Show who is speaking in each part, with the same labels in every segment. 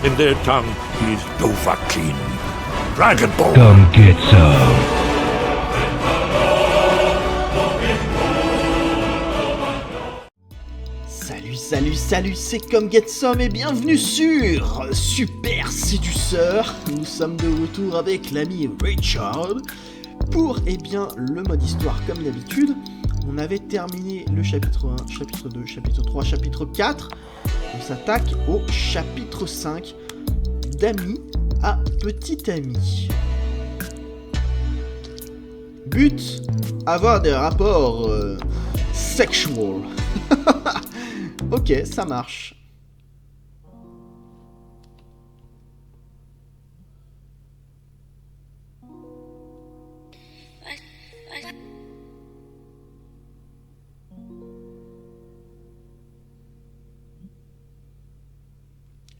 Speaker 1: In their tongue, he's Dovahkiin, Dragon Ball.
Speaker 2: Come get some.
Speaker 3: Salut, c'est comme Get Some et bienvenue sur Super Seducer. Nous sommes de retour avec l'ami Richard pour, le mode histoire comme d'habitude. On avait terminé le chapitre 1, chapitre 2, chapitre 3, chapitre 4. On s'attaque au chapitre 5, d'Amie à Petite Amie. But, avoir des rapports sexual. Ok, ça marche.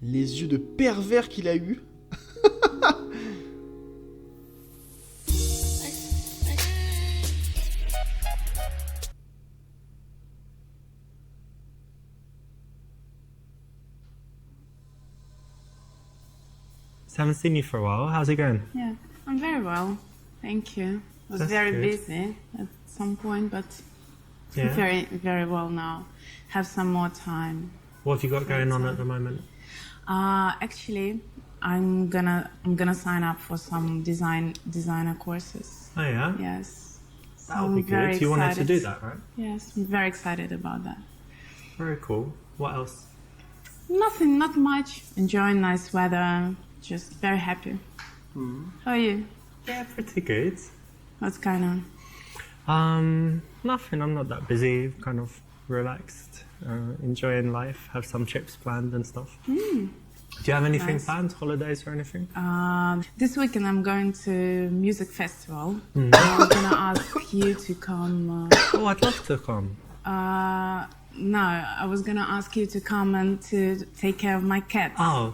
Speaker 3: Les yeux de pervers qu'il a eu.
Speaker 4: Haven't seen you for a while. How's it going?
Speaker 5: Yeah, I'm very well. Thank you. I was
Speaker 4: That's
Speaker 5: very
Speaker 4: good.
Speaker 5: busy at some point, but
Speaker 4: Yeah.
Speaker 5: very well now. Have some more time.
Speaker 4: What have you got going on at the moment?
Speaker 5: Actually, I'm gonna sign up for some designer courses.
Speaker 4: Oh yeah?
Speaker 5: Yes. So
Speaker 4: That would be
Speaker 5: I'm very
Speaker 4: good. You wanted to
Speaker 5: excited.
Speaker 4: do that, right?
Speaker 5: Yes, I'm very excited about that.
Speaker 4: Very cool. What else?
Speaker 5: Nothing, not much. Enjoying nice weather. Just very happy. How are you?
Speaker 4: Yeah, pretty good.
Speaker 5: What's going on?
Speaker 4: Nothing. I'm not that busy. Kind of relaxed, enjoying life. Have some trips planned and stuff. Do you have anything
Speaker 5: Nice.
Speaker 4: planned? Holidays or anything?
Speaker 5: This weekend I'm going to music festival. And I'm gonna ask you to come.
Speaker 4: Oh, I'd love to come.
Speaker 5: No, I was gonna ask you to come and to take care of my cat.
Speaker 4: Oh,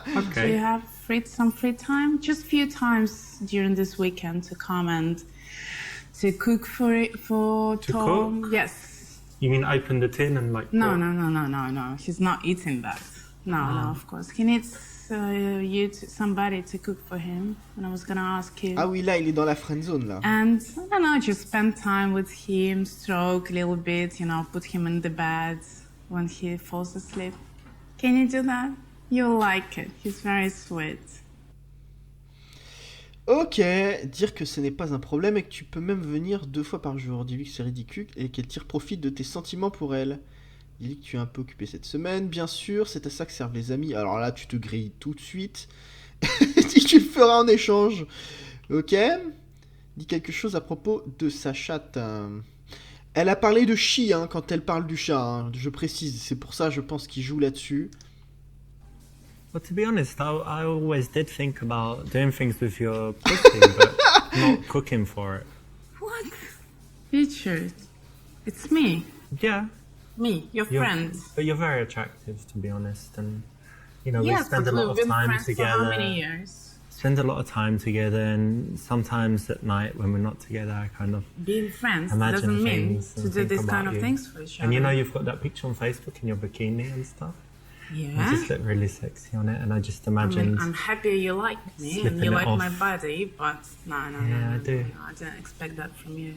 Speaker 5: Do you
Speaker 4: okay.
Speaker 5: have some free time? Just few times during this weekend to come and to cook for
Speaker 4: To
Speaker 5: Tom.
Speaker 4: cook?
Speaker 5: Yes.
Speaker 4: You mean open the tin and like?
Speaker 5: No.
Speaker 4: what?
Speaker 5: He's not eating that. No, of course. He needs somebody to cook for him. And I was gonna ask you.
Speaker 3: Ah oui, là, il est dans la friendzone, là.
Speaker 5: And I don't know, just spend time with him, stroke a little bit, put him in the bed when he falls asleep. Can you do that? You'll like it. He's very sweet.
Speaker 3: Ok, dire que ce n'est pas un problème et que tu peux même venir 2 fois par jour. Dis-lui que c'est ridicule et qu'elle tire profit de tes sentiments pour elle. Dis-lui que tu es un peu occupé cette semaine, bien sûr, c'est à ça que servent les amis. Alors là, tu te grilles tout de suite. Dis que tu le feras en échange. Ok. Dis quelque chose à propos de sa chatte. Elle a parlé de chi quand elle parle du chat, hein. Je précise, c'est pour ça je pense qu'il joue là-dessus.
Speaker 4: Well, to be honest, I always did think about doing things with your pussy, but not cooking for it.
Speaker 5: What? Richard, it's me.
Speaker 4: Yeah,
Speaker 5: Me, your friend.
Speaker 4: But you're very attractive, to be honest, and we
Speaker 5: Yes,
Speaker 4: spend
Speaker 5: but
Speaker 4: a lot
Speaker 5: we've
Speaker 4: of
Speaker 5: been
Speaker 4: time
Speaker 5: friends for how
Speaker 4: together.
Speaker 5: many years?
Speaker 4: Spend a lot of time together, and sometimes at night when we're not together, I kind of
Speaker 5: Being friends
Speaker 4: imagine
Speaker 5: doesn't mean
Speaker 4: things
Speaker 5: to
Speaker 4: and
Speaker 5: do
Speaker 4: think
Speaker 5: this
Speaker 4: about
Speaker 5: kind of
Speaker 4: you.
Speaker 5: things for each other.
Speaker 4: And you've got that picture on Facebook in your bikini and stuff. You
Speaker 5: Yeah.
Speaker 4: just look really sexy on it, and I just imagined.
Speaker 5: I'm happy you like me and
Speaker 4: slipping
Speaker 5: you
Speaker 4: it
Speaker 5: like
Speaker 4: off.
Speaker 5: my body, but no,
Speaker 4: Yeah, I do.
Speaker 5: I didn't expect that from you.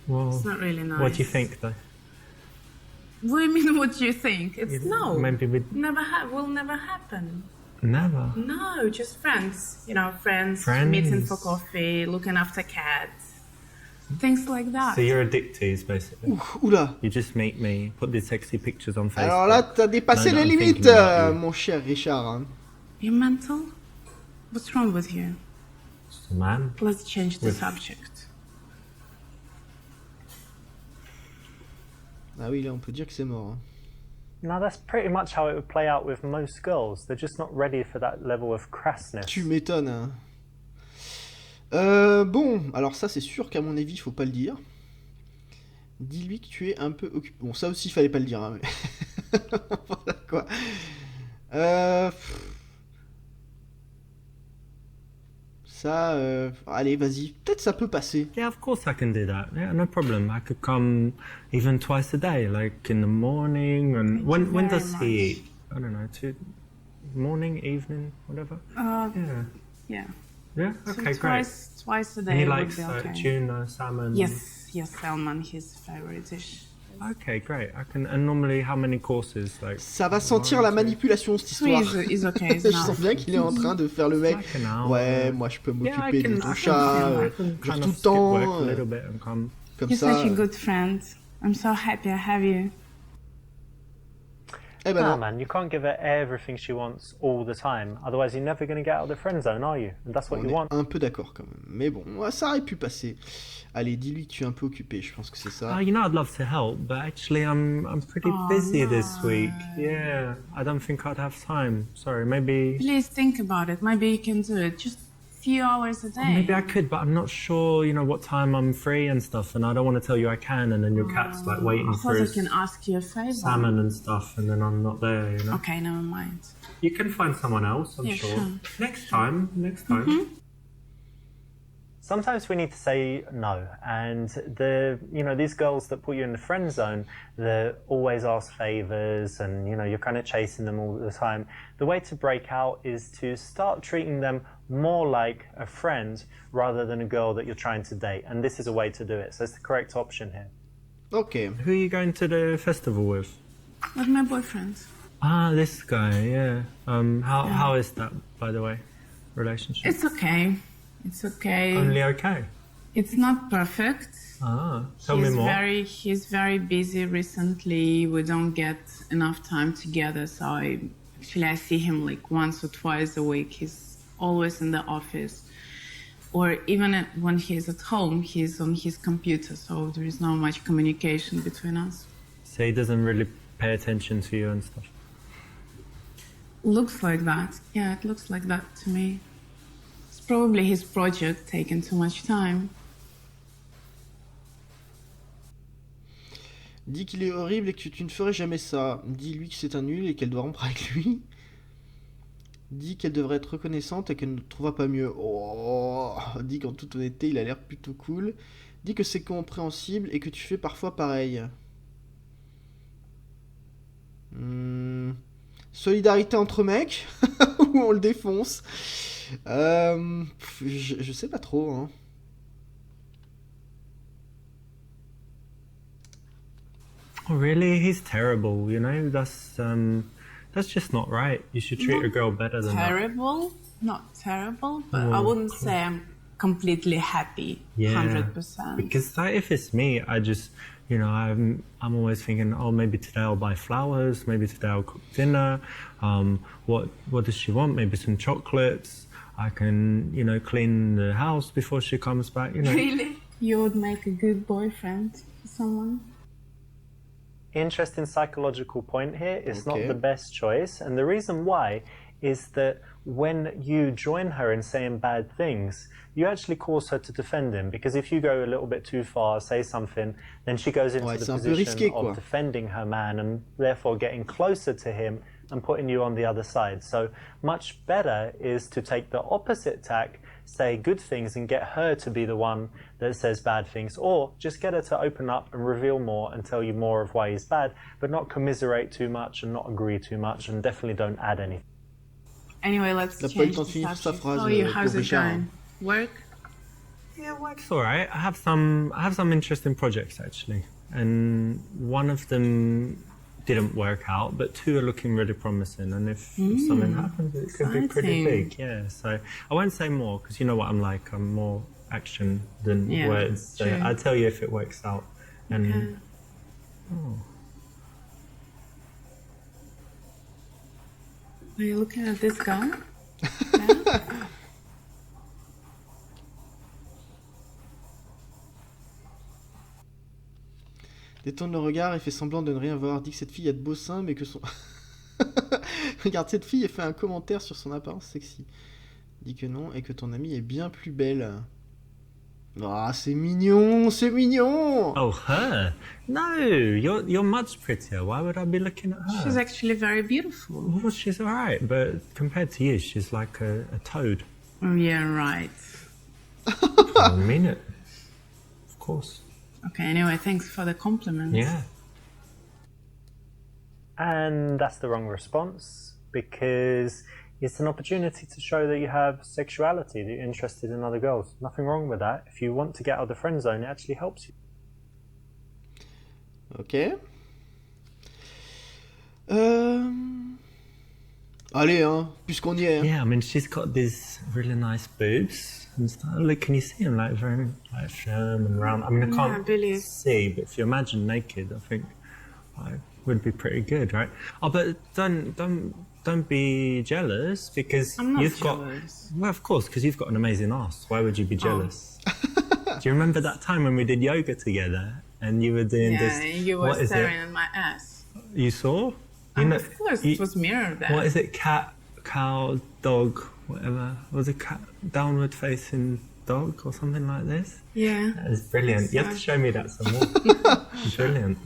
Speaker 4: Well,
Speaker 5: It's not really nice.
Speaker 4: what do you think, though?
Speaker 5: What do you mean? What do you think? It's no.
Speaker 4: Maybe we'd
Speaker 5: Will never happen.
Speaker 4: never.
Speaker 5: No, just friends. Friends
Speaker 4: Friends.
Speaker 5: meeting for coffee, looking after cats, things like that.
Speaker 4: So you're addicted, basically.
Speaker 3: Oula.
Speaker 4: You just make me put these sexy pictures on Facebook.
Speaker 3: Alors là, t'as dépassé
Speaker 4: No,
Speaker 3: les
Speaker 4: I'm
Speaker 3: limites,
Speaker 4: thinking about you.
Speaker 3: mon cher Richard. Hein.
Speaker 5: You mental? What's wrong with you?
Speaker 4: Just a man.
Speaker 5: Let's change the
Speaker 4: With-
Speaker 5: subject.
Speaker 3: Ah oui, là, on peut dire que c'est mort. Hein.
Speaker 4: No, that's pretty much how it would play out with most girls. They're just not ready for that level of crassness.
Speaker 3: Tu m'étonnes. Hein. Bon, alors ça, c'est sûr qu'à mon avis, il faut pas le dire. Dis-lui que tu es un peu occupé. Bon, ça aussi, il fallait pas le dire. Hein, mais... voilà quoi. Ça, allez, vas-y. Peut-être ça peut passer.
Speaker 4: Yeah, of course I can do that. Yeah, no problem. I could come even twice a day, like in the morning. And when does he eat? I don't know, morning, evening, whatever. Yeah.
Speaker 5: Yeah.
Speaker 4: Yeah.
Speaker 5: So
Speaker 4: Okay, great.
Speaker 5: Twice a day
Speaker 4: And he
Speaker 5: would
Speaker 4: likes
Speaker 5: be okay.
Speaker 4: tuna, salmon.
Speaker 5: Yes, salmon, his favorite dish.
Speaker 4: Okay, great. I can. And normally, how many courses? Like.
Speaker 3: Ça va sentir la manipulation cette histoire.
Speaker 5: Is okay.
Speaker 3: Je sens bien qu'il est en train de faire le mec.
Speaker 4: Like an hour.
Speaker 3: Ouais, moi je peux m'occuper de ton
Speaker 4: I
Speaker 3: chat,
Speaker 4: can
Speaker 3: genre
Speaker 4: kind
Speaker 3: tout
Speaker 4: of
Speaker 3: le
Speaker 4: skip
Speaker 3: temps.
Speaker 4: work a little bit and come.
Speaker 3: Comme
Speaker 5: You're
Speaker 3: ça.
Speaker 5: such a good friend. I'm so happy I have you.
Speaker 3: Eh ben
Speaker 2: Nah,
Speaker 3: non.
Speaker 2: man, you can't give her everything she wants all the time. Otherwise, you're never going to get out of the friend zone, are you? And that's what
Speaker 3: On
Speaker 2: you
Speaker 3: est
Speaker 2: want.
Speaker 3: un peu d'accord quand même. Mais bon, ça aurait pu passer. Allez, dis-lui que tu es un peu occupé, je pense que c'est ça.
Speaker 4: You know, I'd love to help, but actually, I'm pretty busy this week. Yeah, I don't think I'd have time. Sorry, maybe.
Speaker 5: Please think about it. Maybe you can do it. Just a few hours a day.
Speaker 4: Maybe I could, but I'm not sure, you know, what time I'm free and stuff, and I don't want to tell you I can, and then your cat's like waiting
Speaker 5: I
Speaker 4: for
Speaker 5: thought I
Speaker 4: his
Speaker 5: can ask you a favor.
Speaker 4: salmon and stuff, and then I'm not there, you know.
Speaker 5: Okay, never mind.
Speaker 4: You can find someone else, I'm
Speaker 5: Yeah,
Speaker 4: sure.
Speaker 5: sure.
Speaker 4: Next time.
Speaker 2: Sometimes we need to say no, and these girls that put you in the friend zone, they always ask favors, and you're kind of chasing them all the time. The way to break out is to start treating them more like a friend rather than a girl that you're trying to date, and this is a way to do it. So it's the correct option here.
Speaker 3: Ok.
Speaker 4: Who are you going to the festival with?
Speaker 5: With my boyfriend.
Speaker 4: Ah, this guy, yeah. How is that, by the way, relationship?
Speaker 5: It's okay. It's okay.
Speaker 4: Only okay.
Speaker 5: It's not perfect.
Speaker 4: Ah, tell me more.
Speaker 5: He's very busy recently. We don't get enough time together, so I see him like once or twice a week. He's always in the office, or even when he's at home, he's on his computer, so there is not much communication between us.
Speaker 4: So he doesn't really pay attention to you and stuff.
Speaker 5: Looks like that. Yeah, it looks like that to me. It's probably his project taking too much time.
Speaker 3: Dis qu'il est horrible et que tu ne ferais jamais ça. Dis-lui que c'est un nul et qu'elle doit rompre avec lui. Dis qu'elle devrait être reconnaissante et qu'elle ne trouvera pas mieux. Oh, dis qu'en toute honnêteté, il a l'air plutôt cool. Dis que c'est compréhensible et que tu fais parfois pareil. Solidarité entre mecs ou on le défonce. Je sais pas trop. Hein.
Speaker 4: Oh, really? He's terrible, you know? That's just not right. You should treat a girl better than that.
Speaker 5: Terrible? Not terrible, but I wouldn't say I'm completely happy.
Speaker 4: Yeah.
Speaker 5: 100%.
Speaker 4: Because like, if it's me, I just, I'm always thinking, oh, maybe today I'll buy flowers, maybe today I'll cook dinner. What does she want? Maybe some chocolates. I can, clean the house before she comes back.
Speaker 5: Really? You would make a good boyfriend for someone?
Speaker 2: Interesting psychological point here. It's
Speaker 3: Okay.
Speaker 2: not the best choice, and the reason why is that when you join her in saying bad things, you actually cause her to defend him, because if you go a little bit too far, say something, then she goes into
Speaker 3: Ouais,
Speaker 2: the
Speaker 3: c'est un peu
Speaker 2: position
Speaker 3: risqué, quoi.
Speaker 2: of defending her man and therefore getting closer to him and putting you on the other side. So much better is to take the opposite tack, say good things and get her to be the one that says bad things, or just get her to open up and reveal more and tell you more of why he's bad, but not commiserate too much and not agree too much, and definitely don't add anything.
Speaker 5: Anyway, let's
Speaker 3: T'as pas eu le
Speaker 5: change
Speaker 3: temps de
Speaker 5: the
Speaker 3: finir sa
Speaker 5: subject.
Speaker 3: phrase,
Speaker 5: How are you?
Speaker 3: pour
Speaker 5: How's it
Speaker 3: Richard,
Speaker 5: going? Work?
Speaker 4: Yeah, work's all right. I have some interesting projects actually, and one of them didn't work out, but two are looking really promising. And if something happens, it could be pretty
Speaker 5: exciting.
Speaker 4: big. Yeah. So I won't say more because you know what I'm like. I'm more action than
Speaker 5: Yeah,
Speaker 4: words. So
Speaker 5: true.
Speaker 4: I'll tell you if it works out. And
Speaker 5: Okay. Are you looking at this guy? Yeah?
Speaker 3: Détourne le regard et fait semblant de ne rien voir. Dis que cette fille a de beaux seins, mais que son... Regarde cette fille et fait un commentaire sur son apparence sexy. Dis que non et que ton amie est bien plus belle. Ah, c'est mignon, c'est mignon.
Speaker 4: oh, her? No, you're much prettier. Why would I be looking at her?
Speaker 5: She's actually very beautiful.
Speaker 4: Well, she's all right, but compared to you, she's like a toad.
Speaker 5: Oh, yeah, right.
Speaker 4: I mean it. Of course.
Speaker 5: Okay, anyway, thanks for the compliment.
Speaker 4: Yeah.
Speaker 2: And that's the wrong response. because it's an opportunity to show that you have sexuality, that you're interested in other girls. Nothing wrong with that. If you want to get out of the friend zone, it actually helps you.
Speaker 3: Ok. Allez, hein, puisqu'on y est. Hein.
Speaker 4: Yeah, I mean, she's got these really nice boobs and stuff. Look, can you see them? Like, very like firm and round. I mean, I can't see, but if you imagine naked, I think it would be pretty good, right? Oh, but don't be jealous because you've
Speaker 5: jealous.
Speaker 4: got. Well, of course, because you've got an amazing ass. Why would you be jealous? Do you remember that time when we did yoga together and you were doing this?
Speaker 5: Yeah, you were staring at my ass.
Speaker 4: You saw? You know,
Speaker 5: of course, it was mirrored there.
Speaker 4: What is it? Cat, cow, dog, whatever. Was it cat, downward facing dog or something like this?
Speaker 5: Yeah.
Speaker 4: That is brilliant. You have to show me that some more. Brilliant.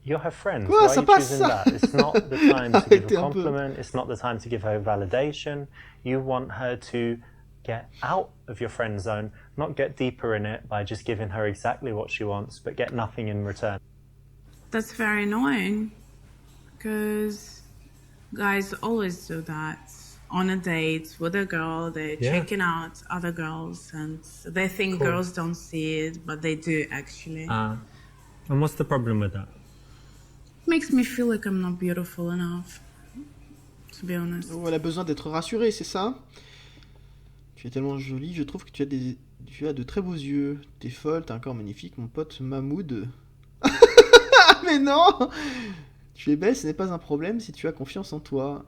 Speaker 2: You're her friend.
Speaker 3: Quoi,
Speaker 2: Why
Speaker 3: ça
Speaker 2: are you
Speaker 3: passe
Speaker 2: choosing
Speaker 3: ça?
Speaker 2: that? It's not the time to give
Speaker 3: Arrêtez
Speaker 2: a
Speaker 3: un peu.
Speaker 2: compliment. It's not the time to give her validation. You want her to get out of your friend zone, not get deeper in it by just giving her exactly what she wants, but get nothing in return.
Speaker 5: That's very annoying because guys always do that. On a date with a girl, they're checking out other girls and they think girls don't see it, but they do actually.
Speaker 4: And what's the problem with that?
Speaker 5: Makes me feel like I'm not beautiful enough, to be honest.
Speaker 3: Oh, elle a besoin d'être rassurée, c'est ça? Tu es tellement jolie, je trouve que tu as de très beaux yeux. T'es folle, t'as un corps magnifique, mon pote Mahmoud. Mais non! Tu es belle, ce n'est pas un problème si tu as confiance en toi.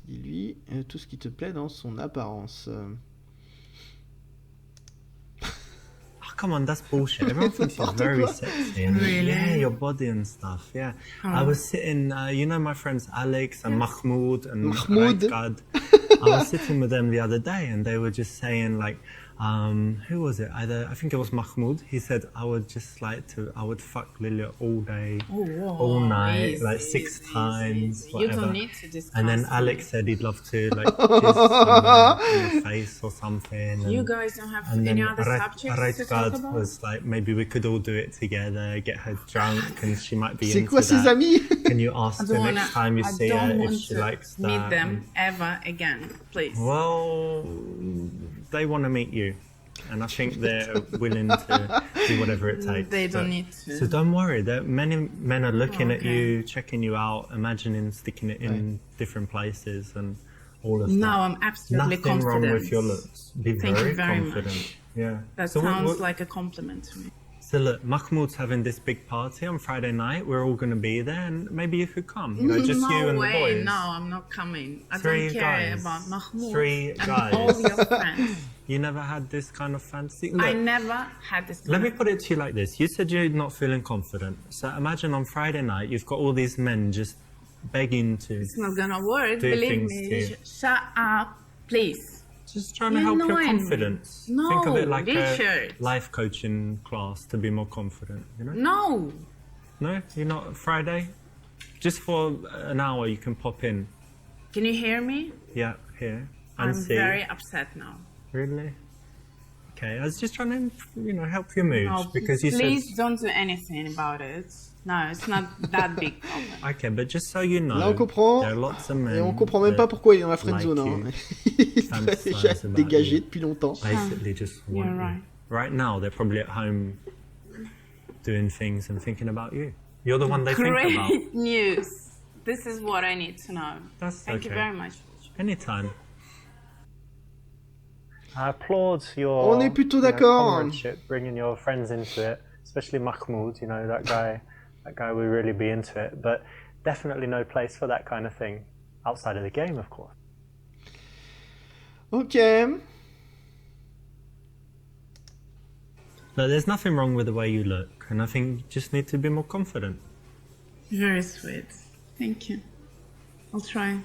Speaker 3: Dis-lui tout ce qui te plaît dans son apparence.
Speaker 4: Oh, come on, that's bullshit. Everyone thinks she's very sexy. And
Speaker 5: Really?
Speaker 4: Yeah, your body and stuff, yeah. I was sitting, you know my friends Alex and Mahmoud and
Speaker 3: Mahmoud.
Speaker 4: Raikad? I was sitting with them the other day and they were just saying like, who was it? I think it was Mahmoud. He said, I would fuck Lilya all day, all night,
Speaker 5: easy,
Speaker 4: like 6 times,
Speaker 5: easy.
Speaker 4: whatever.
Speaker 5: You don't need to discuss
Speaker 4: And then
Speaker 5: it.
Speaker 4: Alex said he'd love to like kiss in your face or something.
Speaker 5: You
Speaker 4: And,
Speaker 5: guys don't have
Speaker 4: and then
Speaker 5: any other subjects to talk
Speaker 4: Raikad
Speaker 5: about?
Speaker 4: was like, maybe we could all do it together, get her drunk, and she might be
Speaker 3: C'est
Speaker 4: into
Speaker 3: quoi ces
Speaker 4: that.
Speaker 3: amis?
Speaker 4: Can you ask her next time you see her if she likes that?
Speaker 5: meet them ever again, please.
Speaker 4: Well, they want to meet you, and I think they're willing to do whatever it takes.
Speaker 5: They don't
Speaker 4: but-
Speaker 5: need to.
Speaker 4: So don't worry. Many men are looking at
Speaker 5: Okay.
Speaker 4: you, checking you out, imagining sticking it in different places and all of that.
Speaker 5: No, I'm absolutely
Speaker 4: Nothing
Speaker 5: confident.
Speaker 4: wrong with your looks. Be
Speaker 5: Thank you
Speaker 4: very
Speaker 5: very
Speaker 4: confident.
Speaker 5: much.
Speaker 4: Yeah.
Speaker 5: That
Speaker 4: So
Speaker 5: sounds like a compliment to me.
Speaker 4: So look, Mahmoud's having this big party on Friday night. We're all going to be there, and maybe you could come. You know, just
Speaker 5: no
Speaker 4: you and
Speaker 5: way,
Speaker 4: the boys.
Speaker 5: no, I'm not coming. I
Speaker 4: 3
Speaker 5: don't care
Speaker 4: guys.
Speaker 5: about Mahmoud
Speaker 4: 3
Speaker 5: and
Speaker 4: guys.
Speaker 5: all your friends.
Speaker 4: You never had this kind of fantasy? Look,
Speaker 5: I never had this.
Speaker 4: let me put it to you like this. You said you're not feeling confident. So imagine on Friday night, you've got all these men just begging to...
Speaker 5: It's not gonna work.
Speaker 4: Do
Speaker 5: Believe
Speaker 4: things
Speaker 5: me.
Speaker 4: to you.
Speaker 5: Shut up, please.
Speaker 4: Just trying to help your
Speaker 5: annoying me.
Speaker 4: confidence.
Speaker 5: No,
Speaker 4: Think of it like
Speaker 5: Richard.
Speaker 4: a life coaching class to be more confident, you know?
Speaker 5: No.
Speaker 4: No? You're not Friday? Just for an hour you can pop in.
Speaker 5: Can you hear me?
Speaker 4: Yeah, here. And
Speaker 5: I'm
Speaker 4: see.
Speaker 5: very upset now.
Speaker 4: Really? Okay, I was just trying to, help your moods
Speaker 5: No,
Speaker 4: because you
Speaker 5: please don't do anything about it. No, it's not that big problem.
Speaker 4: said... Okay, but just so you know,
Speaker 3: Là on comprend.
Speaker 4: there are lots of men
Speaker 3: Et on comprend même
Speaker 4: that
Speaker 3: pas pourquoi il est dans la friend
Speaker 4: like
Speaker 3: zone.
Speaker 4: you.
Speaker 3: Hein. Il devrait
Speaker 4: Fantasize
Speaker 3: déjà
Speaker 4: about
Speaker 3: dégagé
Speaker 4: you.
Speaker 3: depuis longtemps.
Speaker 4: basically just want
Speaker 5: You're
Speaker 4: you.
Speaker 5: right.
Speaker 4: Right now, they're probably at home doing things and thinking about you. You're the one they think about.
Speaker 5: Great news. This is what I need to know.
Speaker 4: That's
Speaker 5: Thank you
Speaker 4: okay.
Speaker 5: very much.
Speaker 4: Anytime.
Speaker 2: I applaud your
Speaker 3: On est plutôt d'accord.
Speaker 2: comradeship, bringing your friends into it, especially Mahmoud, that guy would really be into it, but definitely no place for that kind of thing outside of the game, of course.
Speaker 3: Ok.
Speaker 4: But there's nothing wrong with the way you look, and I think you just need to be more confident.
Speaker 5: Very sweet. Thank you. I'll try.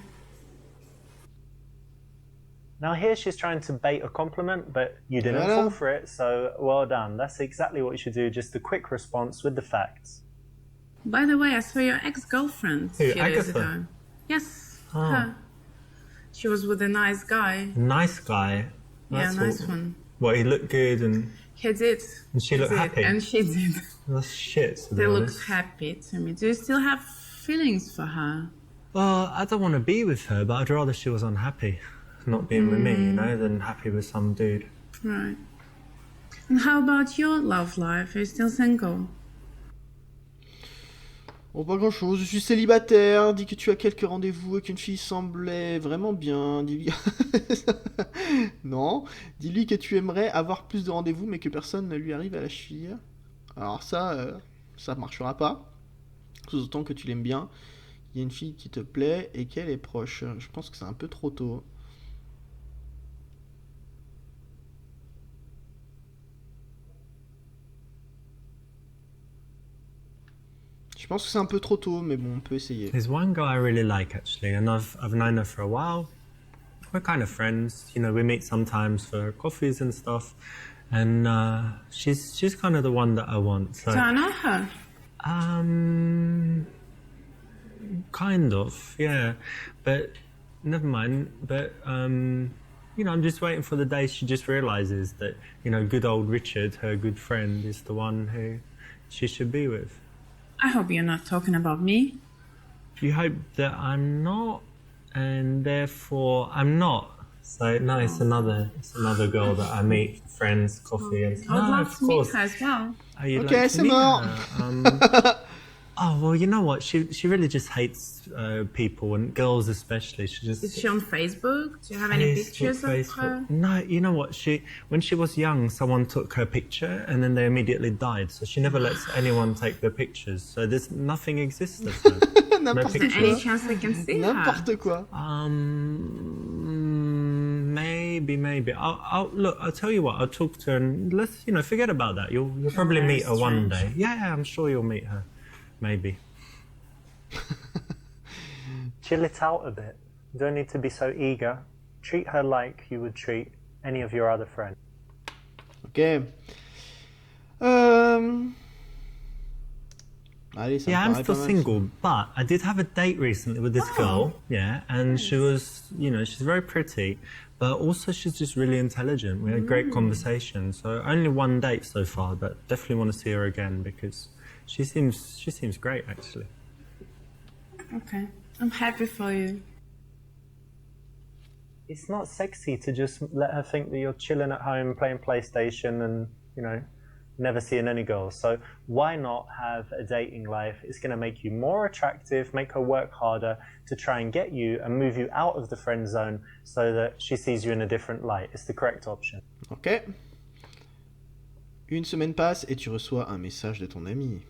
Speaker 2: Now here she's trying to bait a compliment, but you didn't
Speaker 3: Voilà.
Speaker 2: fall for it, so well done. That's exactly what you should do, just a quick response with the facts.
Speaker 5: By the way, I saw your ex-girlfriend a
Speaker 4: Who,
Speaker 5: few days
Speaker 4: Agatha?
Speaker 5: ago. Yes,
Speaker 4: Oh.
Speaker 5: her. She was with a nice guy.
Speaker 4: Nice guy.
Speaker 5: Yeah,
Speaker 4: That's
Speaker 5: nice
Speaker 4: what,
Speaker 5: one.
Speaker 4: What, he looked good and...
Speaker 5: He did.
Speaker 4: And she
Speaker 5: He
Speaker 4: looked
Speaker 5: did,
Speaker 4: happy.
Speaker 5: and she did.
Speaker 4: That's shit, to be
Speaker 5: They looked
Speaker 4: honest.
Speaker 5: happy to me. Do you still have feelings for her?
Speaker 4: Well, I don't want to be with her, but I'd rather she was unhappy not being with me, you know, than happy with some dude.
Speaker 5: Right. And how about your love life? Are you still single?
Speaker 3: Bon, pas grand chose, je suis célibataire, dis que tu as quelques rendez-vous et qu'une fille semblait vraiment bien, dis-lui... non, dis-lui que tu aimerais avoir plus de rendez-vous mais que personne ne lui arrive à la cheville. Alors ça marchera pas, sous-autant que tu l'aimes bien, il y a une fille qui te plaît et qu'elle est proche. Je pense que c'est un peu trop tôt. Je pense que c'est un peu trop tôt, mais bon, on peut essayer.
Speaker 4: There's one girl I really like, actually, and I've known her for a while. We're kind of friends, you know, we meet sometimes for coffees and stuff, and she's kind of the one that I want. So
Speaker 5: Do I know her?
Speaker 4: Kind of, yeah, but never mind. But you know, I'm just waiting for the day she just realizes that, you know, good old Richard, her good friend, is the one who she should be with.
Speaker 5: I hope you're not talking about me.
Speaker 4: You hope that I'm not, and therefore I'm not. So no, it's another girl that I meet, friends, coffee, and
Speaker 5: I would
Speaker 4: no,
Speaker 5: love
Speaker 4: of
Speaker 5: to meet
Speaker 4: course.
Speaker 5: her as well.
Speaker 4: Oh, you'd
Speaker 3: Okay,
Speaker 4: like to
Speaker 3: c'est
Speaker 4: meet
Speaker 3: mort.
Speaker 4: her. Oh well, you know what? She really just hates people, and girls especially. She just
Speaker 5: Is she on Facebook? Do you have any pictures of her?
Speaker 4: No, you know what? When she was young, someone took her picture, and then they immediately died. So she never lets anyone take their pictures. So there's nothing exists of her.
Speaker 3: N'importe
Speaker 4: picture.
Speaker 3: quoi.
Speaker 5: Any chance I can see her?
Speaker 3: N'importe quoi.
Speaker 4: Maybe. I'll look. I'll tell you what. I'll talk to her, and let's, you know, forget about that. You'll probably
Speaker 5: Very
Speaker 4: meet her one
Speaker 5: strange.
Speaker 4: day. Yeah, I'm sure you'll meet her. Maybe.
Speaker 2: Chill it out a bit. You don't need to be so eager. Treat her like you would treat any of your other friends.
Speaker 3: Ok. Allez, ça
Speaker 4: Yeah,
Speaker 3: me
Speaker 4: I'm
Speaker 3: paraît
Speaker 4: still
Speaker 3: pas mal.
Speaker 4: single, but I did have a date recently with this girl. Yeah, and she was, you know, she's very pretty, but also she's just really intelligent. We had great conversation. So only one date so far, but definitely want to see her again because she seems great actually.
Speaker 5: Okay. I'm happy for you.
Speaker 2: It's not sexy to just let her think that you're chilling at home playing PlayStation and, you know, never seeing any girls. So why not have a dating life? It's going to make you more attractive, make her work harder to try and get you and move you out of the friend zone so that she sees you in a different light. It's the correct option.
Speaker 3: Ok. Une semaine passe et tu reçois un message de ton ami.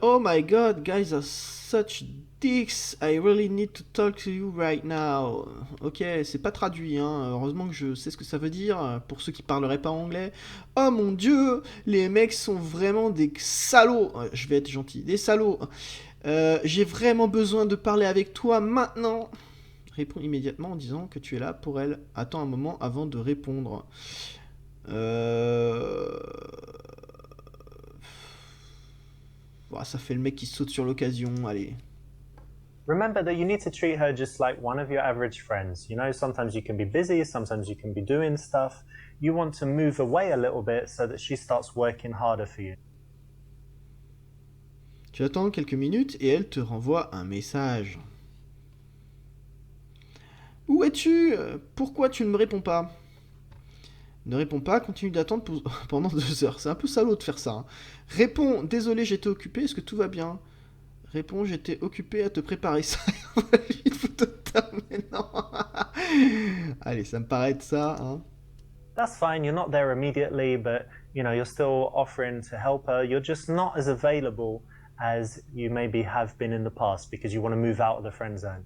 Speaker 3: Oh my god, guys are such dicks. I really need to talk to you right now. Ok, c'est pas traduit, hein. Heureusement que je sais ce que ça veut dire pour ceux qui parleraient pas anglais. Oh mon dieu, les mecs sont vraiment des salauds. Je vais être gentil, des salauds. J'ai vraiment besoin de parler avec toi maintenant. Réponds immédiatement en disant que tu es là pour elle. Attends un moment avant de répondre. Ça fait le mec qui saute sur l'occasion, allez.
Speaker 2: Remember that you need to treat her just like one of your average friends. You know, sometimes you can be busy, sometimes you can be doing stuff. You want to move away a little bit so that she starts working harder for you.
Speaker 3: Tu attends quelques minutes et elle te renvoie un message. Où es-tu? Pourquoi tu ne me réponds pas? Ne réponds pas, continue d'attendre pendant 2 heures. C'est un peu salaud de faire ça. Hein. Réponds, désolé, j'étais occupé, est-ce que tout va bien? Réponds, j'étais occupé à te préparer ça. Mais non. Allez, ça me paraît être ça. Hein.
Speaker 2: That's fine, you're not there immediately, but you know, you're still offering to help her. You're just not as available as you maybe have been in the past because you want to move out of the friend zone.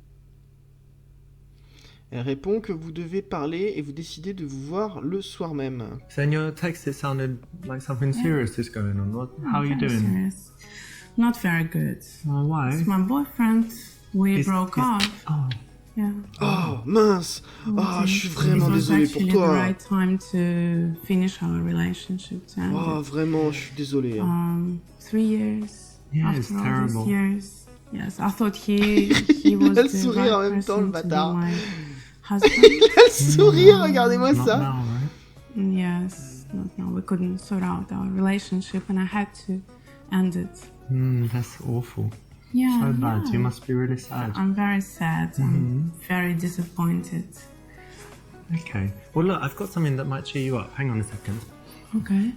Speaker 3: Elle répond que vous devez parler et vous décidez de vous voir le soir même.
Speaker 4: So in your text, it sounded like something serious is going on. How are you
Speaker 5: Very
Speaker 4: doing?
Speaker 5: serious. Not very good.
Speaker 4: Why?
Speaker 5: It's my boyfriend. We broke up.
Speaker 4: Oh.
Speaker 5: Yeah.
Speaker 3: Oh, mince. Oh, je suis vraiment désolé pour
Speaker 5: It was actually
Speaker 3: toi.
Speaker 5: the right time to finish our relationship.
Speaker 3: Oh, vraiment, je suis désolé.
Speaker 5: 3 years.
Speaker 4: Yeah,
Speaker 5: after
Speaker 4: it's
Speaker 5: all
Speaker 4: terrible.
Speaker 5: these years. Yes, I thought he was
Speaker 3: Il a le
Speaker 5: the
Speaker 3: sourire en
Speaker 5: right
Speaker 3: même temps, le
Speaker 5: person to be
Speaker 3: bâtard.
Speaker 5: my husband.
Speaker 3: Le sourire, regardez-moi
Speaker 4: Not
Speaker 3: ça.
Speaker 4: now, right?
Speaker 5: Yes, not now. We couldn't sort out our relationship, and I had to end it.
Speaker 4: That's awful.
Speaker 5: Yeah,
Speaker 4: So bad.
Speaker 5: yeah.
Speaker 4: You must be really sad.
Speaker 5: I'm very sad. I'm very disappointed.
Speaker 4: Okay. Well, look, I've got something that might cheer you up. Hang on a second.
Speaker 5: Okay.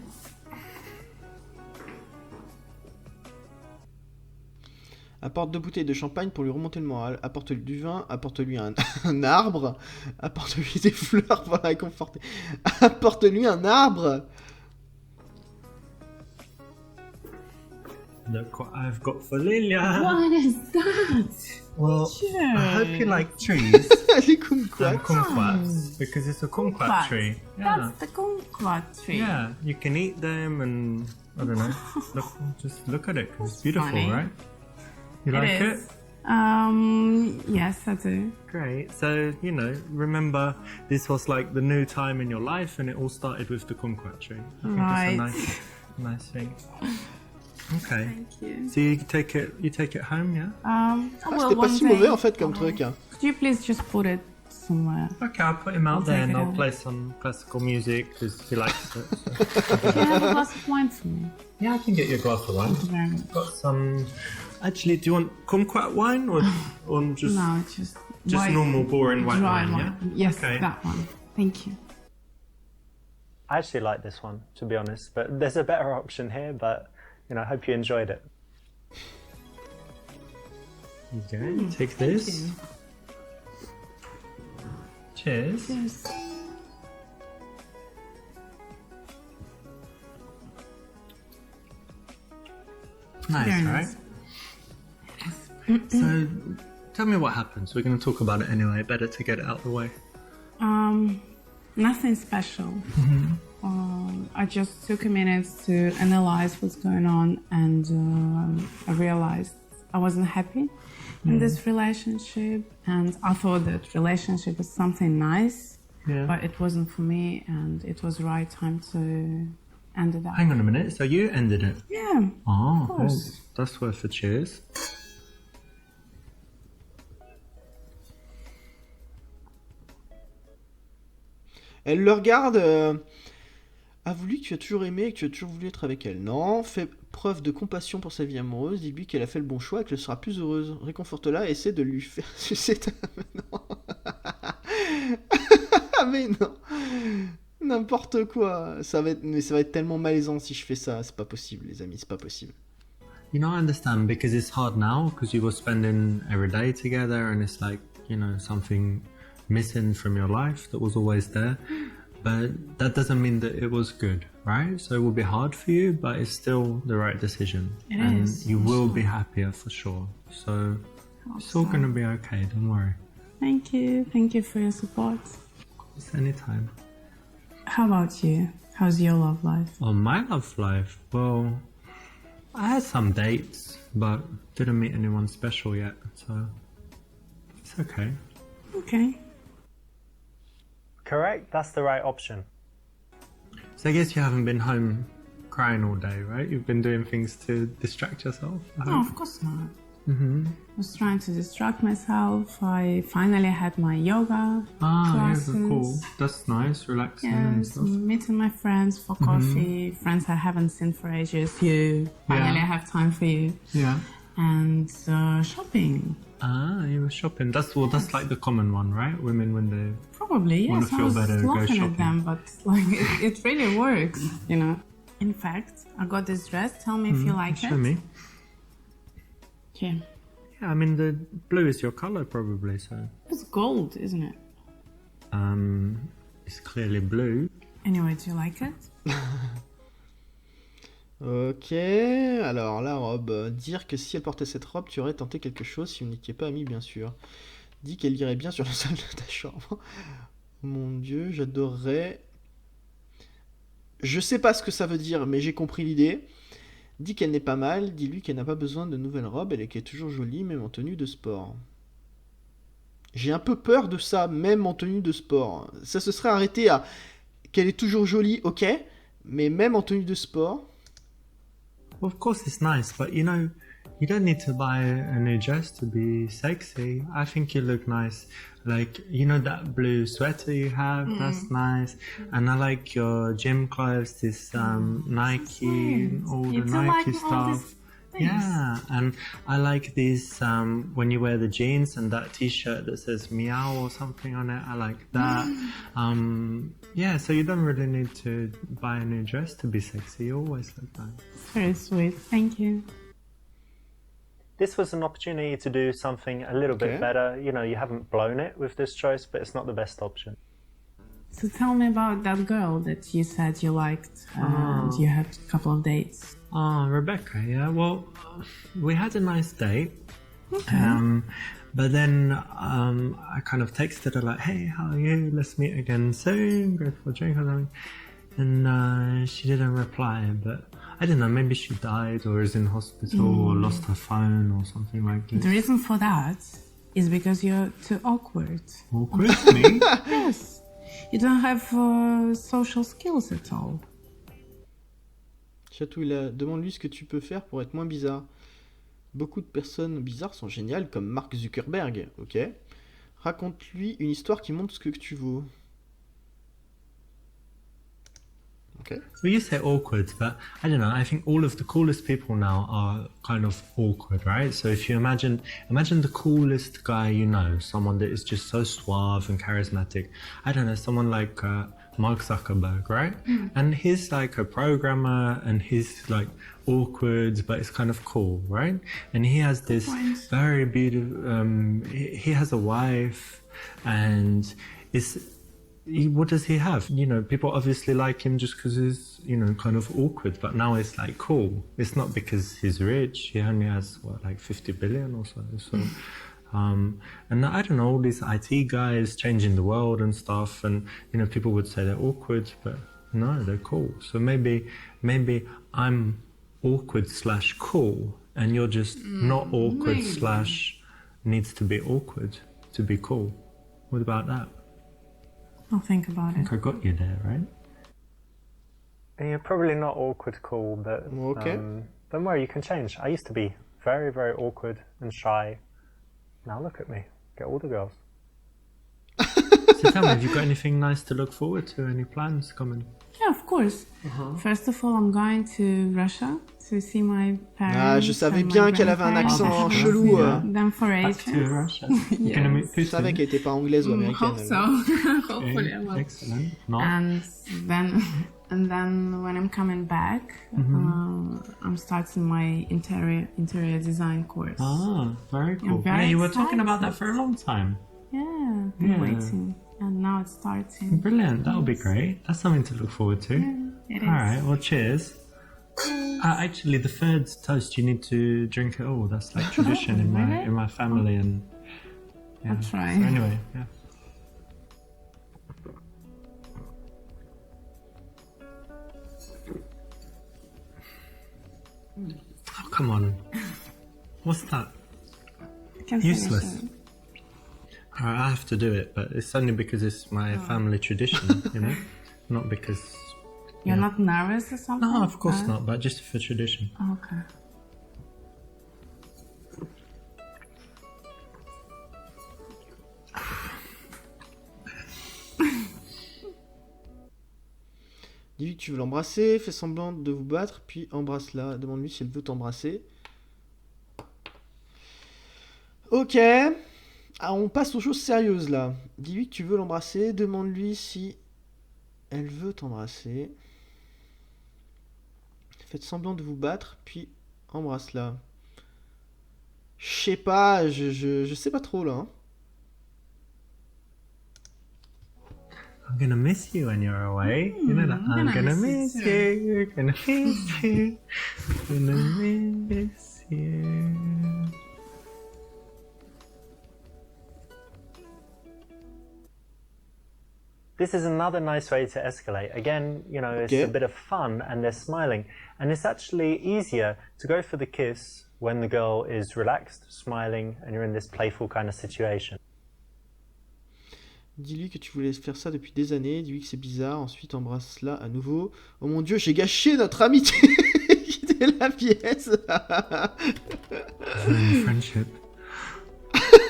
Speaker 3: Apporte 2 bouteilles de champagne pour lui remonter le moral. Apporte-lui du vin. Apporte-lui un arbre. Apporte-lui des fleurs pour la réconforter. Apporte-lui un arbre.
Speaker 4: Look what I've got for Lilya.
Speaker 5: What is that?
Speaker 4: Well,
Speaker 5: Sure.
Speaker 4: I hope you like trees
Speaker 3: Les kumquats.
Speaker 4: and kumquats because it's a kumquat tree. Yeah.
Speaker 5: That's the kumquat tree.
Speaker 4: Yeah, you can eat them and I don't know. Just look at it 'cause it's beautiful,
Speaker 5: funny.
Speaker 4: right? You like
Speaker 5: is. Yes, I do.
Speaker 4: Great. So, you know, remember this was like the new time in your life and it all started with the kumquat tree. I think
Speaker 5: Right.
Speaker 4: it's a nice thing. Okay.
Speaker 5: Thank you.
Speaker 4: So you take it home, yeah?
Speaker 3: Ah,
Speaker 5: Well,
Speaker 3: c'était pas
Speaker 5: one
Speaker 3: si
Speaker 5: day-
Speaker 3: mauvais en fait comme truc. Hein.
Speaker 5: Could you please just put it somewhere?
Speaker 4: Okay, I'll put him out
Speaker 5: I'll
Speaker 4: there
Speaker 5: take
Speaker 4: and
Speaker 5: it
Speaker 4: I'll
Speaker 5: home.
Speaker 4: play some classical music because he likes it.
Speaker 5: Can you have a glass of wine for me?
Speaker 4: Yeah, I can get you a glass of wine.
Speaker 5: Thank you very much.
Speaker 4: Got some. Actually, do you want kumquat wine or just
Speaker 5: No, just white,
Speaker 4: normal boring white
Speaker 5: dry
Speaker 4: wine?
Speaker 5: wine.
Speaker 4: Yeah.
Speaker 5: Yes,
Speaker 4: Okay.
Speaker 5: that one. Thank you.
Speaker 2: I actually like this one, to be honest, but there's a better option here, but you know, I hope you enjoyed it.
Speaker 4: Okay. Take this.
Speaker 5: you.
Speaker 4: Cheers.
Speaker 5: Yes.
Speaker 4: Nice,
Speaker 5: Very
Speaker 4: right?
Speaker 5: nice.
Speaker 4: So, tell me what happens. We're going to talk about it anyway. Better to get it out of the way.
Speaker 5: Nothing special. I just took a minute to analyze what's going on, and I realized I wasn't happy in this relationship, and I thought that relationship was something nice,
Speaker 4: Yeah.
Speaker 5: but it wasn't for me, and it was the right time to end it up.
Speaker 4: Hang on a minute. So you ended it?
Speaker 5: Yeah.
Speaker 4: Oh, well,
Speaker 5: course.
Speaker 4: that's worth a cheers.
Speaker 3: Elle le regarde. A voulu que tu as toujours aimé et que tu as toujours voulu être avec elle. Non. Fais preuve de compassion pour sa vie amoureuse. Dis-lui qu'elle a fait le bon choix et qu'elle sera plus heureuse. Réconforte-la et essaie de lui faire sucer ta... Non. Mais non. N'importe quoi. Mais ça va être tellement malaisant si je fais ça. C'est pas possible, les amis. C'est pas possible.
Speaker 4: You know, I understand because it's hard now because you were spending every day together and it's like, you know, something missing from your life that was always there. But that doesn't mean that it was good, right? So it will be hard for you, but it's still the right decision.
Speaker 5: It
Speaker 4: and
Speaker 5: is,
Speaker 4: you
Speaker 5: for
Speaker 4: will
Speaker 5: sure.
Speaker 4: be happier for sure. So it's all going to be okay, don't worry.
Speaker 5: Thank you. Thank you for your support.
Speaker 4: It's anytime.
Speaker 5: How about you? How's your love life?
Speaker 4: On my love life, well, I had some dates, but didn't meet anyone special yet, so it's okay.
Speaker 5: Okay.
Speaker 2: Correct? That's the right option.
Speaker 4: So I guess you haven't been home crying all day, right? You've been doing things to distract yourself. I
Speaker 5: No,
Speaker 4: hope.
Speaker 5: of course not. I was trying to distract myself. I finally had my yoga
Speaker 4: Ah,
Speaker 5: classes.
Speaker 4: yeah, cool. That's nice, relaxing and
Speaker 5: Yes,
Speaker 4: stuff.
Speaker 5: meeting my friends for coffee. Friends I haven't seen for ages. You. Finally, I have time for you.
Speaker 4: Yeah.
Speaker 5: And shopping.
Speaker 4: Ah, you were shopping. That's like the common one, right? Women when they.
Speaker 5: Probably,
Speaker 4: Wanna
Speaker 5: yes. I
Speaker 4: feel
Speaker 5: was
Speaker 4: better, go
Speaker 5: laughing
Speaker 4: shopping.
Speaker 5: at them, but like it really works, you know. In fact, I got this dress. Tell me if you like
Speaker 4: Show
Speaker 5: it.
Speaker 4: me.
Speaker 5: Yeah.
Speaker 4: Yeah, I mean the blue is your color probably, so
Speaker 5: It's gold, isn't it?
Speaker 4: it's clearly blue.
Speaker 5: Anyway, do you like it?
Speaker 3: Ok, alors la robe. Dire que si elle portait cette robe, tu aurais tenté quelque chose si vous n'étiez pas amis, bien sûr. Dis qu'elle irait bien sur le sol de ta chambre. Mon Dieu, j'adorerais. Je sais pas ce que ça veut dire, mais j'ai compris l'idée. Dis qu'elle n'est pas mal. Dis-lui qu'elle n'a pas besoin de nouvelles robes. Elle est toujours jolie, même en tenue de sport. J'ai un peu peur de ça, même en tenue de sport. Ça se serait arrêté à qu'elle est toujours jolie, ok, mais même en tenue de sport.
Speaker 4: Well, of course it's nice, but you know, you don't need to buy a new dress to be sexy. I think you look nice. Like, you know that blue sweater you have? That's nice. And I like your gym clothes, this Nike, all the Nike stuff. Yeah, and I like these, when you wear the jeans and that t-shirt that says meow or something on it, I like that. Yeah, so you don't really need to buy a new dress to be sexy, you always look nice.
Speaker 5: Very sweet, thank you.
Speaker 2: This was an opportunity to do something a little bit better. You know, you haven't blown it with this choice, but it's not the best option.
Speaker 5: So tell me about that girl that you said you liked and you had a couple of dates.
Speaker 4: Rebecca, yeah. Well, we had a nice date.
Speaker 5: Okay.
Speaker 4: But then I kind of texted her like, hey, how are you? Let's meet again soon. Go for a drink or something. And she didn't reply, but I don't know, maybe she died or is in hospital or lost her phone or something like this.
Speaker 5: The reason for that is because you're too awkward.
Speaker 4: Awkward? Me?
Speaker 5: Yes. You don't have social skills at all.
Speaker 3: Chatouille, demande-lui ce que tu peux faire pour être moins bizarre. Beaucoup de personnes bizarres sont géniales, comme Mark Zuckerberg, ok. Raconte-lui une histoire qui montre ce que tu vaux. Okay.
Speaker 4: Well, you say awkward, but I don't know. I think all of the coolest people now are kind of awkward, right? So if you imagine the coolest guy you know, someone that is just so suave and charismatic. I don't know, someone like Mark Zuckerberg, right? And he's like a programmer, and he's like awkward, but it's kind of cool, right? And he has this very beautiful. He has a wife, and what does he have? You know, people obviously like him just because he's, you know, kind of awkward, but now it's like cool. It's not because he's rich. He only has, what, like 50 billion or so. So, and I don't know, all these IT guys changing the world and stuff, and, you know, people would say they're awkward, but no, they're cool. So maybe I'm awkward / cool, and you're just not awkward / needs to be awkward to be cool. What about that?
Speaker 5: I'll think about
Speaker 4: I think I got you there, right?
Speaker 2: And you're probably not awkward cool, but don't worry, you can change. I used to be very, very awkward and shy. Now look at me, get all the girls.
Speaker 4: So tell me, have you got anything nice to look forward to? Any plans coming?
Speaker 5: Yeah, of course. First of all, I'm going to Russia to see my parents.
Speaker 3: Je savais bien qu'elle avait un accent chelou.
Speaker 5: Then for
Speaker 4: Back
Speaker 5: Asia.
Speaker 4: to Russia. You're gonna meet
Speaker 3: Je
Speaker 4: Putin.
Speaker 3: savais qu'elle était pas anglaise ou américaine.
Speaker 5: Hope so. Hopefully I will.
Speaker 4: Excellent. Not.
Speaker 5: And then when I'm coming back, I'm starting my interior design course.
Speaker 4: Ah, very cool.
Speaker 5: I'm very
Speaker 4: Yeah, you were talking about that
Speaker 5: excited.
Speaker 4: for a long time.
Speaker 5: Yeah, I'm waiting. And now it's starting.
Speaker 4: Brilliant. That'll be great. That's something to look forward to.
Speaker 5: It
Speaker 4: All
Speaker 5: is.
Speaker 4: right. Well, cheers. Actually, the third toast, you need to drink it all. That's like tradition in my family, and yeah.
Speaker 5: I'll try.
Speaker 4: So anyway, yeah. Oh, come on. What's that?
Speaker 5: I can finish
Speaker 4: Useless.
Speaker 5: it.
Speaker 4: Alright, I have to do it, but it's only because it's my family tradition, you know? Not because...
Speaker 5: You're not nervous or something?
Speaker 4: No, of course not, but just for tradition.
Speaker 5: Okay.
Speaker 3: Dis-lui que tu veux l'embrasser, fais semblant de vous battre, puis embrasse-la. Demande-lui si elle veut t'embrasser. Ok. Ah, on passe aux choses sérieuses là. Dis-lui que tu veux l'embrasser, demande-lui si elle veut t'embrasser. Faites semblant de vous battre, puis embrasse-la. Je sais pas, je sais pas trop là. Hein.
Speaker 4: I'm gonna miss you when you're away. You know that? I'm gonna miss you, gonna miss you, gonna miss you.
Speaker 2: This is another nice way to escalate. Again, you know, it's a bit of fun and they're smiling. And it's actually easier to go for the kiss when the girl is relaxed, smiling, and you're in this playful kind of situation.
Speaker 3: Dis-lui que tu voulais faire ça depuis des années, dis-lui que c'est bizarre, ensuite embrasse-la à nouveau. Oh mon dieu, j'ai gâché notre amitié. fouiller la pièce.
Speaker 4: I've ruined the friendship.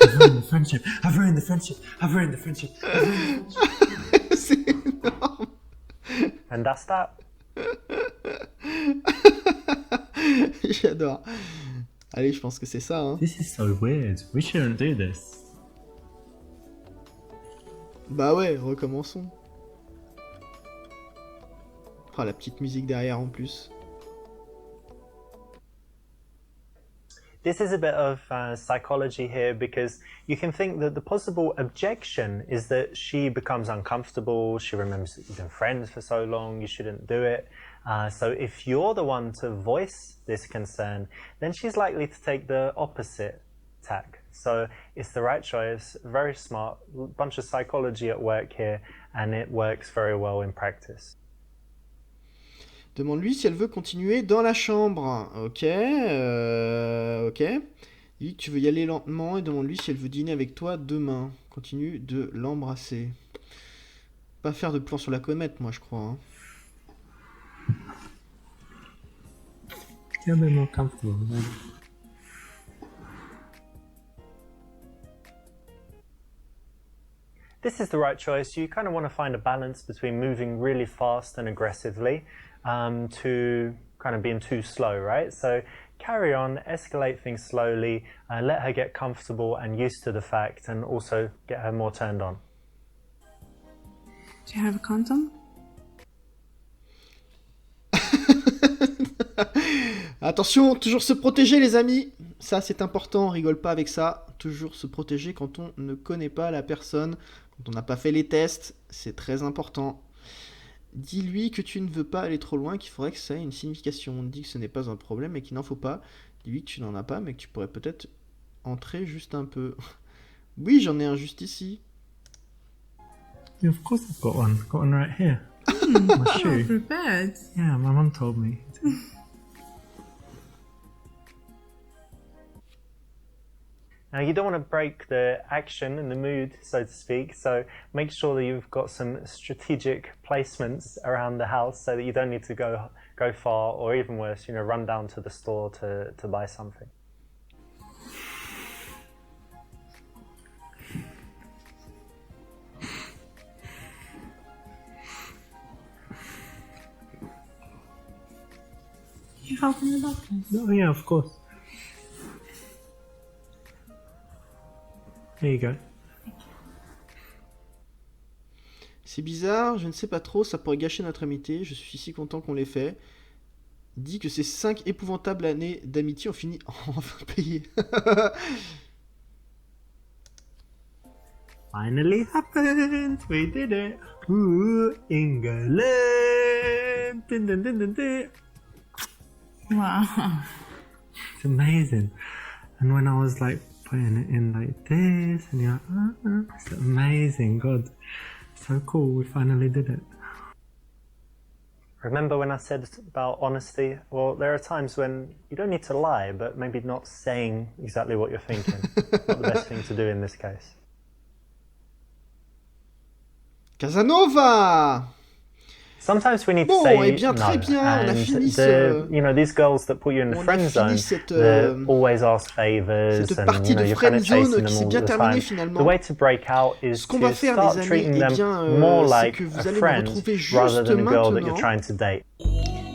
Speaker 4: I've ruined the friendship. I've ruined the friendship. I've ruined the friendship. I've ruined the friendship.
Speaker 3: C'est énorme.
Speaker 2: And that's that.
Speaker 3: J'adore. Allez, je pense que c'est ça. Hein.
Speaker 4: This is so weird. We shouldn't do this.
Speaker 3: Bah ouais, recommençons. Oh, la petite musique derrière en plus.
Speaker 2: This is a bit of psychology here, because you can think that the possible objection is that she becomes uncomfortable, she remembers that you've been friends for so long, you shouldn't do it. So if you're the one to voice this concern, then she's likely to take the opposite tack. So it's the right choice, very smart, bunch of psychology at work here, and it works very well in practice.
Speaker 3: Demande-lui si elle veut continuer dans la chambre. Ok, ok. Dis que tu veux y aller lentement et demande-lui si elle veut dîner avec toi demain. Continue de l'embrasser. Pas faire de plan sur la comète, moi, je crois. Hein.
Speaker 4: Get a bit more comfortable.
Speaker 2: This is the right choice. You kind of want to find a balance between moving really fast and aggressively to kind of being too slow, right? So carry on, escalate things slowly, let her get comfortable and used to the fact, and also get her more turned on.
Speaker 5: Do you have a condom?
Speaker 3: Attention, toujours se protéger les amis. Ça c'est important, on rigole pas avec ça. Toujours se protéger quand on ne connaît pas la personne, quand on n'a pas fait les tests, c'est très important. Dis-lui que tu ne veux pas aller trop loin, qu'il faudrait que ça ait une signification. Dis que ce n'est pas un problème et qu'il n'en faut pas. Dis-lui que tu n'en as pas, mais que tu pourrais peut-être entrer juste un peu. Oui, j'en ai un juste ici.
Speaker 4: Yeah, of course I've got one. I've got one right here. My shoe.
Speaker 5: Prepared.
Speaker 4: Yeah, my mum told me.
Speaker 2: Now you don't want to break the action and the mood, so to speak, so make sure that you've got some strategic placements around the house so that you don't need to go far, or even worse, you know, run down to the store to buy something.
Speaker 4: You helping with that, please? Oh yeah, of course. There you go.
Speaker 3: C'est bizarre, je ne sais pas trop, ça pourrait gâcher notre amitié, je suis si content qu'on l'ait fait. Dis que ces 5 épouvantables années d'amitié ont fini enfin payées.
Speaker 4: Finally happened, we did it. Ooh, England. Dun, dun, dun, dun, dun.
Speaker 5: Wow.
Speaker 4: It's amazing. And when I was like putting it in like this, and you're like, it's amazing, God. So cool, we finally did it.
Speaker 2: Remember when I said about honesty? Well, there are times when you don't need to lie, but maybe not saying exactly what you're thinking. Not the best thing to do in this case.
Speaker 3: Casanova!
Speaker 2: Sometimes we need to
Speaker 3: Bon,
Speaker 2: say
Speaker 3: eh bien,
Speaker 2: no.
Speaker 3: très bien, on a
Speaker 2: And
Speaker 3: fini
Speaker 2: you know, these girls that put you in the
Speaker 3: on a
Speaker 2: friend
Speaker 3: fini
Speaker 2: zone,
Speaker 3: cette,
Speaker 2: that always ask favors,
Speaker 3: cette
Speaker 2: and
Speaker 3: partie
Speaker 2: you know,
Speaker 3: de
Speaker 2: you're kind of
Speaker 3: friend zone
Speaker 2: chasing
Speaker 3: qui
Speaker 2: them
Speaker 3: s'est
Speaker 2: all
Speaker 3: bien
Speaker 2: the
Speaker 3: terminée
Speaker 2: time.
Speaker 3: finalement.
Speaker 2: The way to break out is
Speaker 3: Ce qu'on
Speaker 2: to
Speaker 3: va faire,
Speaker 2: start
Speaker 3: les amis,
Speaker 2: treating
Speaker 3: eh
Speaker 2: them
Speaker 3: bien,
Speaker 2: more
Speaker 3: c'est
Speaker 2: like
Speaker 3: que vous
Speaker 2: a
Speaker 3: allez me
Speaker 2: friend
Speaker 3: retrouver
Speaker 2: rather
Speaker 3: juste
Speaker 2: than a girl that you're
Speaker 3: maintenant.
Speaker 2: trying to date.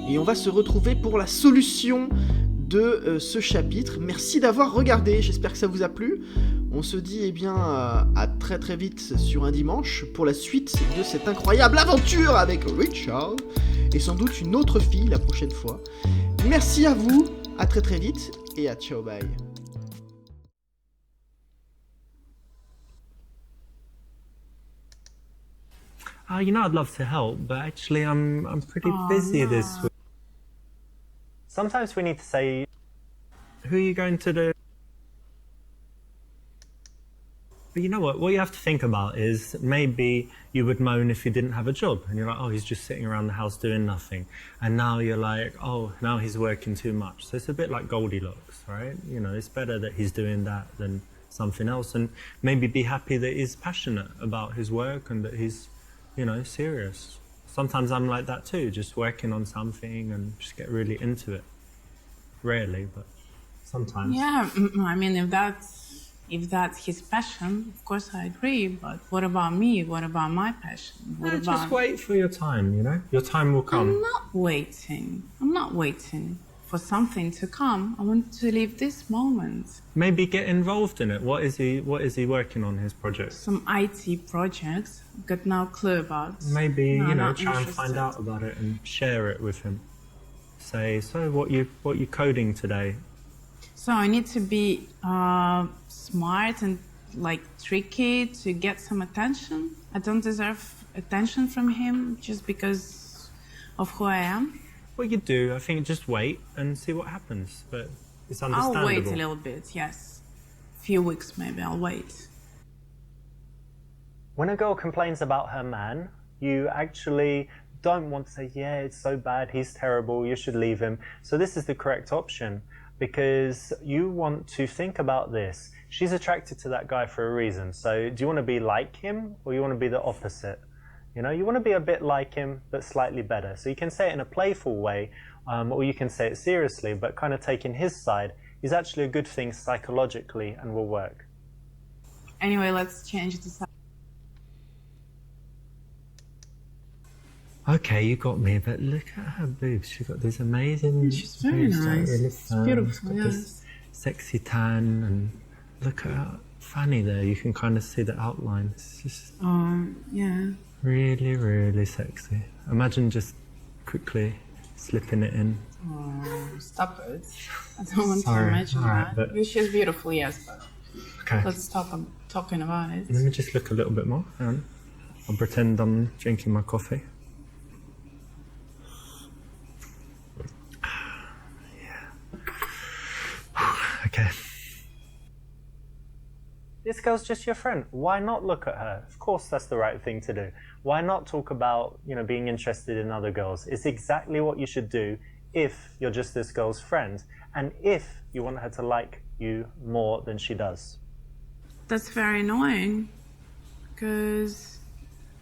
Speaker 3: Et on va se retrouver pour la solution de ce chapitre. Merci d'avoir regardé, j'espère que ça vous a plu. On se dit eh bien à très très vite sur un dimanche pour la suite de cette incroyable aventure avec Richard et sans doute une autre fille la prochaine fois. Merci à vous, à très très vite et à ciao bye.
Speaker 4: You know, I'd love to help, but actually I'm pretty busy this week.
Speaker 2: Sometimes we need to say,
Speaker 4: Who are you going to do? But you know what you have to think about is maybe you would moan if you didn't have a job and you're like, oh, he's just sitting around the house doing nothing. And now you're like, oh, now he's working too much. So it's a bit like Goldilocks, right? You know, it's better that he's doing that than something else, and maybe be happy that he's passionate about his work and that he's, you know, serious. Sometimes I'm like that too, just working on something and just get really into it. rarely, but sometimes.
Speaker 5: Yeah, I mean, if that's his passion, of course I agree. But what about me? What about my passion? What about...
Speaker 4: Just wait for your time, you know? Your time will come.
Speaker 5: I'm not waiting for something to come. I want to live this moment.
Speaker 4: Maybe get involved in it. What is he working on, his projects?
Speaker 5: Some IT projects. I've got no clue about.
Speaker 4: Maybe,
Speaker 5: No,
Speaker 4: you know,
Speaker 5: not
Speaker 4: try and
Speaker 5: interested.
Speaker 4: find out about it and share it with him. Say, so what you coding today?
Speaker 5: So I need to be smart and like tricky to get some attention. I don't deserve attention from him just because of who I am.
Speaker 4: What you do, I think, just wait and see what happens. But it's understandable.
Speaker 5: I'll wait a little bit, yes. A few weeks maybe, I'll wait.
Speaker 2: When a girl complains about her man, you actually don't want to say, yeah, it's so bad, he's terrible, you should leave him. So this is the correct option, because you want to think about this. She's attracted to that guy for a reason. So do you want to be like him, or you want to be the opposite? You know, you want to be a bit like him, but slightly better. So you can say it in a playful way, or you can say it seriously, but kind of taking his side is actually a good thing psychologically and will work.
Speaker 5: Anyway, let's change the subject.
Speaker 4: Okay, you got me, but look at her boobs. She's got these amazing...
Speaker 5: She's very
Speaker 4: boobs, like,
Speaker 5: nice.
Speaker 4: really
Speaker 5: It's
Speaker 4: firm.
Speaker 5: beautiful,
Speaker 4: She's got
Speaker 5: yes.
Speaker 4: this sexy tan, and look at her fanny there. You can kind of see the outline. It's just
Speaker 5: Yeah.
Speaker 4: really, really sexy. Imagine just quickly slipping it in.
Speaker 5: Oh, stop it. I don't want
Speaker 4: Sorry.
Speaker 5: to imagine
Speaker 4: All right,
Speaker 5: that.
Speaker 4: but-
Speaker 5: She's beautiful, yes, but
Speaker 4: Okay.
Speaker 5: let's stop talking about it.
Speaker 4: Let me just look a little bit more. Hang on. I'll pretend I'm drinking my coffee. Okay.
Speaker 2: This girl's just your friend. Why not look at her? Of course, that's the right thing to do. Why not talk about, you know, being interested in other girls? It's exactly what you should do if you're just this girl's friend, and if you want her to like you more than she does.
Speaker 5: That's very annoying, because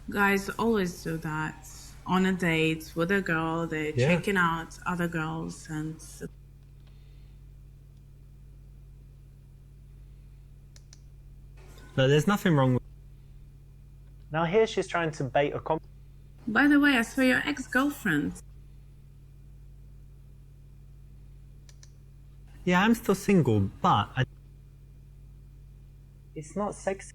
Speaker 5: guys always do that. On a date with a girl, they're
Speaker 4: Yeah.
Speaker 5: checking out other girls, and
Speaker 4: No, there's nothing wrong with...
Speaker 2: Now here she's trying to bait a
Speaker 5: by the way, I saw your ex-girlfriend.
Speaker 4: Yeah, I'm still single, but
Speaker 2: It's not sexy.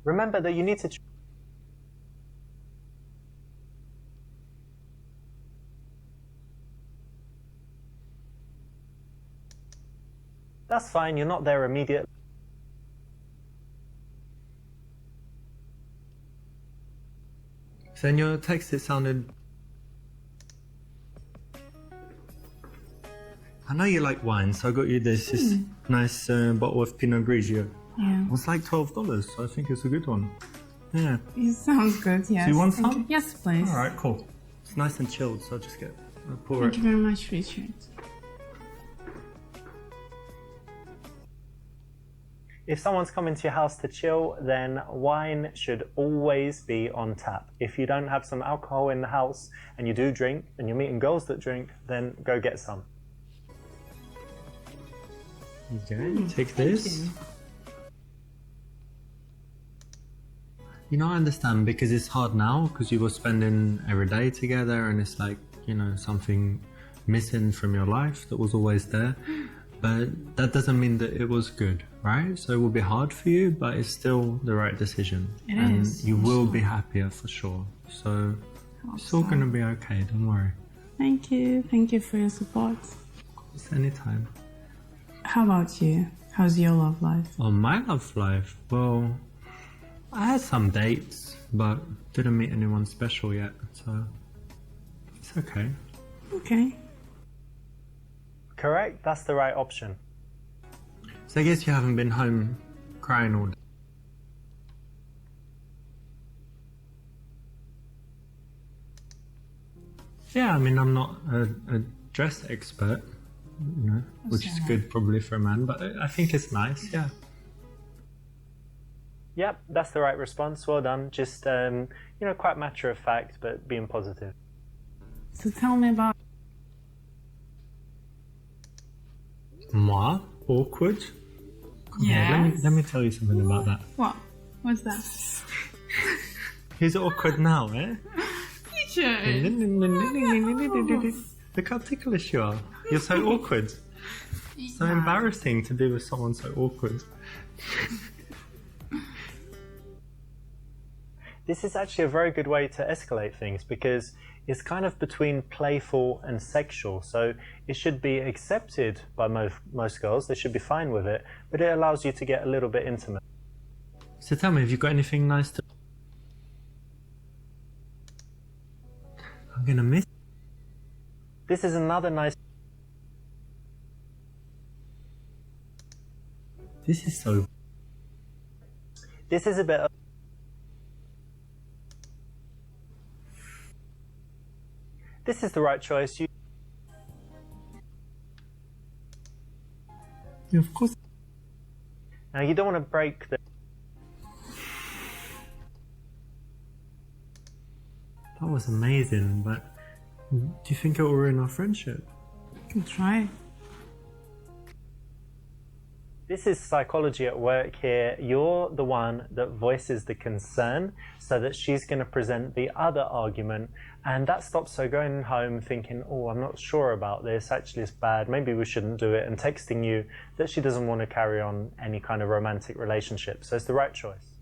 Speaker 2: Remember that you need to... That's fine, you're not there immediately.
Speaker 4: So in your text it sounded... I know you like wine, so I got you this nice bottle of Pinot Grigio.
Speaker 5: Yeah,
Speaker 4: It was like $12, so I think it's a good one. Yeah.
Speaker 5: it sounds good, yes.
Speaker 4: Do you want
Speaker 5: Thank
Speaker 4: some?
Speaker 5: you. Yes, please.
Speaker 4: All right, cool. It's nice and chilled, so I'll just I'll pour
Speaker 5: Thank
Speaker 4: it.
Speaker 5: you very much, Richard.
Speaker 2: If someone's coming to your house to chill, then wine should always be on tap. If you don't have some alcohol in the house and you do drink and you're meeting girls that drink, then go get some.
Speaker 4: Okay, take this.
Speaker 5: you.
Speaker 4: You know, I understand, because it's hard now, because you were spending every day together and it's like, you know, something missing from your life that was always there. But that doesn't mean that it was good, right? So it will be hard for you, but it's still the right decision.
Speaker 5: It
Speaker 4: and
Speaker 5: is,
Speaker 4: you
Speaker 5: for
Speaker 4: will
Speaker 5: sure.
Speaker 4: be happier for sure. So
Speaker 5: Hope
Speaker 4: it's all
Speaker 5: so.
Speaker 4: going to be okay, don't worry.
Speaker 5: Thank you. Thank you for your support.
Speaker 4: It's anytime.
Speaker 5: How about you? How's your love life?
Speaker 4: On my love life, well, I had some dates, but didn't meet anyone special yet, so it's okay.
Speaker 5: Okay.
Speaker 2: Correct? That's the right option.
Speaker 4: So I guess you haven't been home crying all day. Yeah, I mean, I'm not a dress expert, you know, which is good probably for a man, but I think it's nice, yeah.
Speaker 2: Yep, that's the right response. Well done. Just, quite matter of fact, but being positive.
Speaker 5: So tell me about.
Speaker 4: Moi? Awkward?
Speaker 5: Yeah.
Speaker 4: Let me tell you something about that.
Speaker 5: What? What's that?
Speaker 4: Who's awkward now, eh?
Speaker 5: Teacher!
Speaker 4: Look how ticklish you are. You're so awkward. So embarrassing to be with someone so awkward.
Speaker 2: This is actually a very good way to escalate things because it's kind of between playful and sexual. So it should be accepted by most girls. They should be fine with it, but it allows you to get a little bit intimate.
Speaker 4: So tell me, have you got anything nice to... I'm gonna miss...
Speaker 2: This is another nice...
Speaker 4: This is so...
Speaker 2: This is a bit... This is the right choice.
Speaker 4: Yeah, of course.
Speaker 2: Now you don't want to break the...
Speaker 4: That was amazing, but do you think it will ruin our friendship?
Speaker 5: You can try.
Speaker 2: This is psychology at work here. You're the one that voices the concern so that she's going to present the other argument, and that stops her going home thinking, oh, I'm not sure about this, actually it's bad, maybe we shouldn't do it, and texting you that she doesn't want to carry on any kind of romantic relationship. So it's the right choice.